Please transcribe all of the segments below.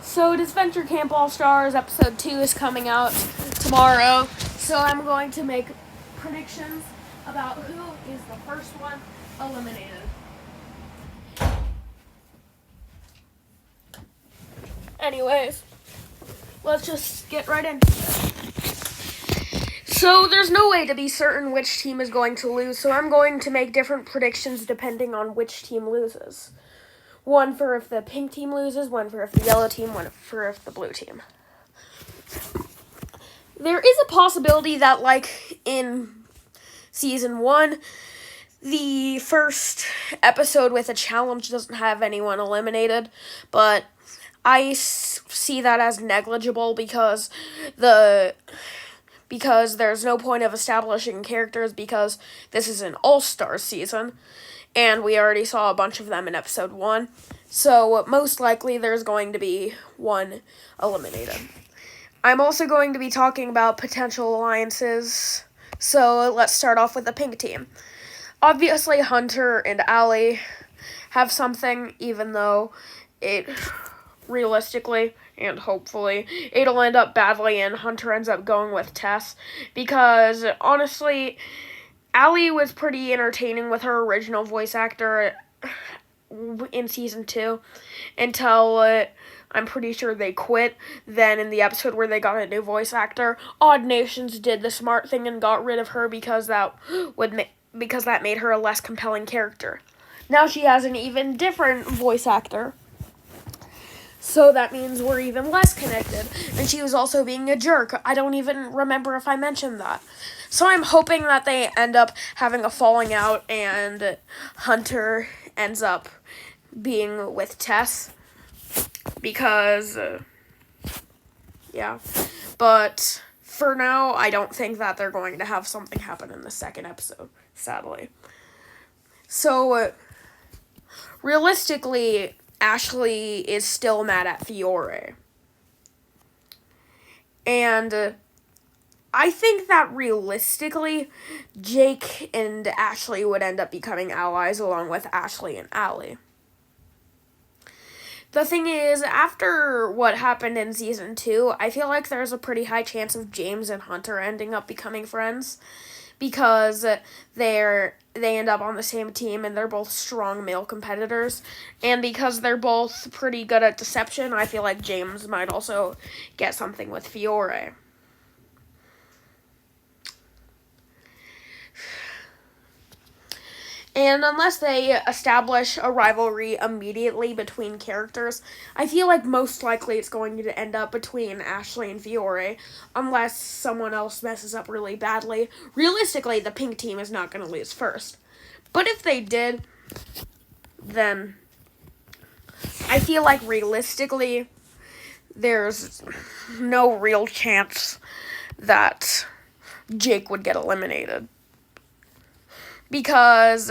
So, Disventure Camp All Stars episode 2 is coming out tomorrow. So, I'm going to make predictions about who is the first one eliminated. Anyways, let's just get right into it. So, there's no way to be certain which team is going to lose, so I'm going to make different predictions depending on which team loses. One for if the pink team loses, one for if the yellow team, one for if the blue team. There is a possibility that, like in season 1, the first episode with a challenge doesn't have anyone eliminated, but I see that as negligible because there's no point of establishing characters because this is an all-star season, and we already saw a bunch of them in episode 1, so most likely there's going to be one eliminated. I'm also going to be talking about potential alliances, so let's start off with the pink team. Obviously, Hunter and Allie have something, even though it realistically and hopefully it'll end up badly and Hunter ends up going with Tess, because honestly, Allie was pretty entertaining with her original voice actor in season 2 until I'm pretty sure they quit. Then in the episode where they got a new voice actor, Odd Nations did the smart thing and got rid of her because that made her a less compelling character. Now she has an even different voice actor, so that means we're even less connected. And she was also being a jerk. I don't even remember if I mentioned that. So I'm hoping that they end up having a falling out and Hunter ends up being with Tess. Because, yeah. But for now, I don't think that they're going to have something happen in the second episode, sadly. So, realistically, Ashley is still mad at Fiore. And I think that realistically, Jake and Ashley would end up becoming allies along with Ashley and Allie. The thing is, after what happened in season 2, I feel like there's a pretty high chance of James and Hunter ending up becoming friends, because they end up on the same team and they're both strong male competitors, and because they're both pretty good at deception, I feel like James might also get something with Fiore. And unless they establish a rivalry immediately between characters, I feel like most likely it's going to end up between Ashley and Fiore, unless someone else messes up really badly. Realistically, the pink team is not going to lose first. But if they did, then I feel like realistically, there's no real chance that Jake would get eliminated. Because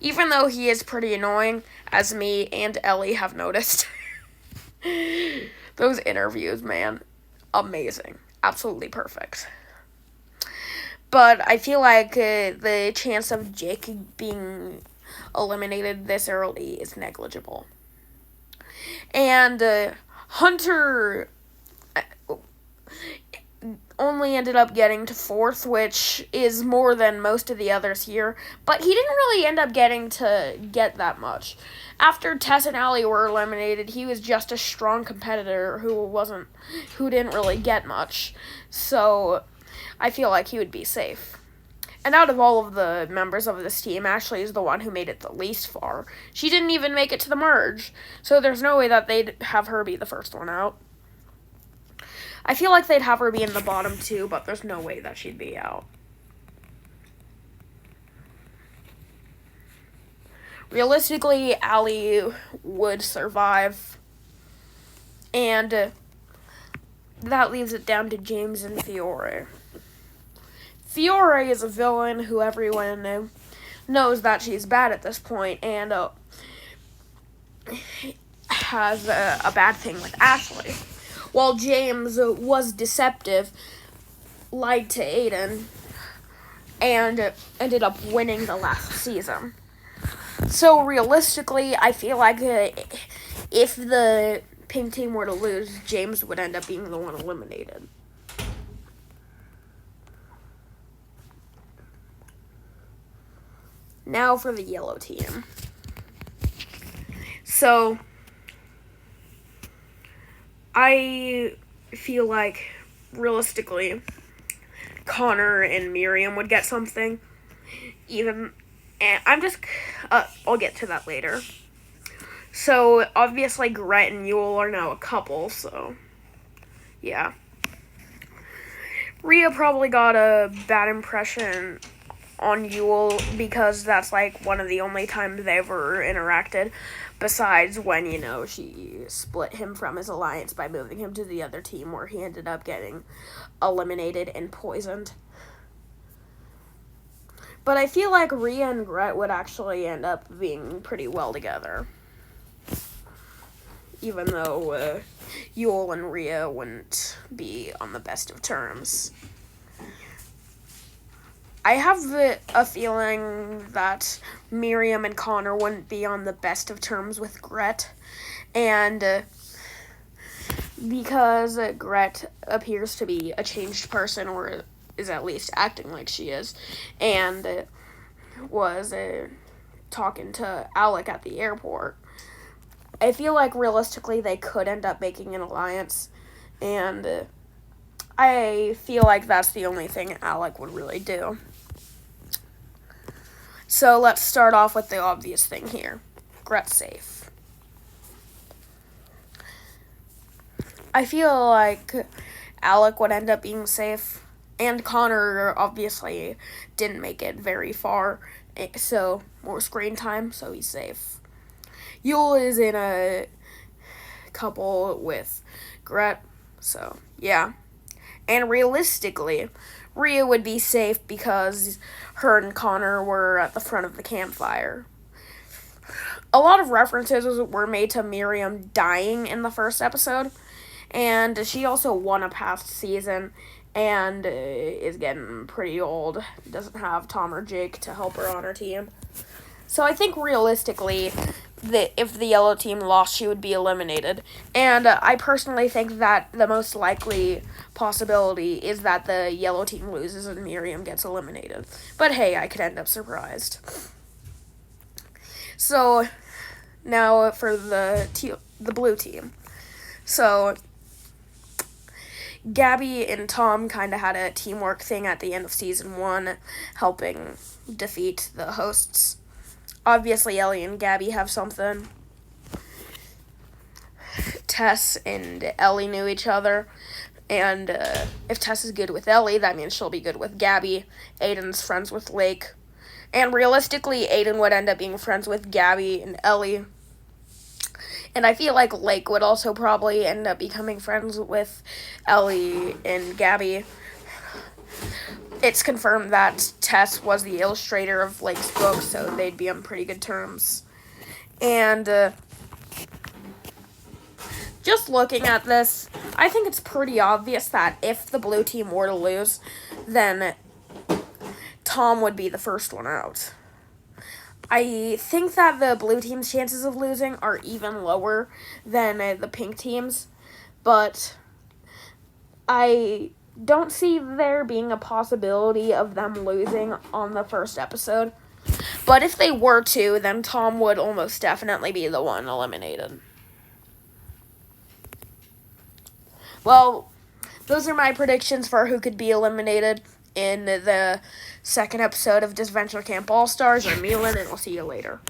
even though he is pretty annoying, as me and Ellie have noticed, those interviews, man, amazing. Absolutely perfect. But I feel like the chance of Jake being eliminated this early is negligible. And Hunter only ended up getting to 4th, which is more than most of the others here, but he didn't really end up getting to get that much. After Tess and Allie were eliminated, he was just a strong competitor who didn't really get much, so I feel like he would be safe. And out of all of the members of this team, Ashley is the one who made it the least far. She didn't even make it to the merge, so there's no way that they'd have her be the first one out. I feel like they'd have her be in the bottom 2, but there's no way that she'd be out. Realistically, Allie would survive, and that leaves it down to James and Fiore. Fiore is a villain who everyone knows that she's bad at this point, and has a bad thing with Ashley. While James was deceptive, lied to Aiden, and ended up winning the last season. So realistically, I feel like if the pink team were to lose, James would end up being the one eliminated. Now for the yellow team. So, I feel like, realistically, Connor and Miriam would get something. And I'll get to that later. So, obviously, Gret and Yule are now a couple, so, yeah. Rhea probably got a bad impression on Yule because that's, like, one of the only times they ever interacted, besides when, she split him from his alliance by moving him to the other team where he ended up getting eliminated and poisoned. But I feel like Rhea and Gret would actually end up being pretty well together. Even though Yule and Rhea wouldn't be on the best of terms. I have a feeling that Miriam and Connor wouldn't be on the best of terms with Gret. And because Gret appears to be a changed person, or is at least acting like she is, and was talking to Alec at the airport, I feel like realistically they could end up making an alliance, and I feel like that's the only thing Alec would really do. So let's start off with the obvious thing here. Gret's safe. I feel like Alec would end up being safe, and Connor obviously didn't make it very far, so more screen time, so he's safe. Yule is in a couple with Gret, so yeah. And realistically, Rhea would be safe because her and Connor were at the front of the campfire. A lot of references were made to Miriam dying in the first episode, and she also won a past season and is getting pretty old. Doesn't have Tom or Jake to help her on her team. So I think realistically, that if the yellow team lost, she would be eliminated. And I personally think that the most likely possibility is that the yellow team loses and Miriam gets eliminated. But hey, I could end up surprised. So now for the blue team. So Gabby and Tom kind of had a teamwork thing at the end of season 1, helping defeat the hosts. Obviously, Ellie and Gabby have something. Tess and Ellie knew each other. And if Tess is good with Ellie, that means she'll be good with Gabby. Aiden's friends with Lake. And realistically, Aiden would end up being friends with Gabby and Ellie. And I feel like Lake would also probably end up becoming friends with Ellie and Gabby. It's confirmed that Tess was the illustrator of Lake's book, so they'd be on pretty good terms. And just looking at this, I think it's pretty obvious that if the blue team were to lose, then Tom would be the first one out. I think that the blue team's chances of losing are even lower than the pink team's, but I don't see there being a possibility of them losing on the first episode. But if they were to, then Tom would almost definitely be the one eliminated. Well, those are my predictions for who could be eliminated in the second episode of Disventure Camp All-Stars. I'm Milan, and I'll see you later.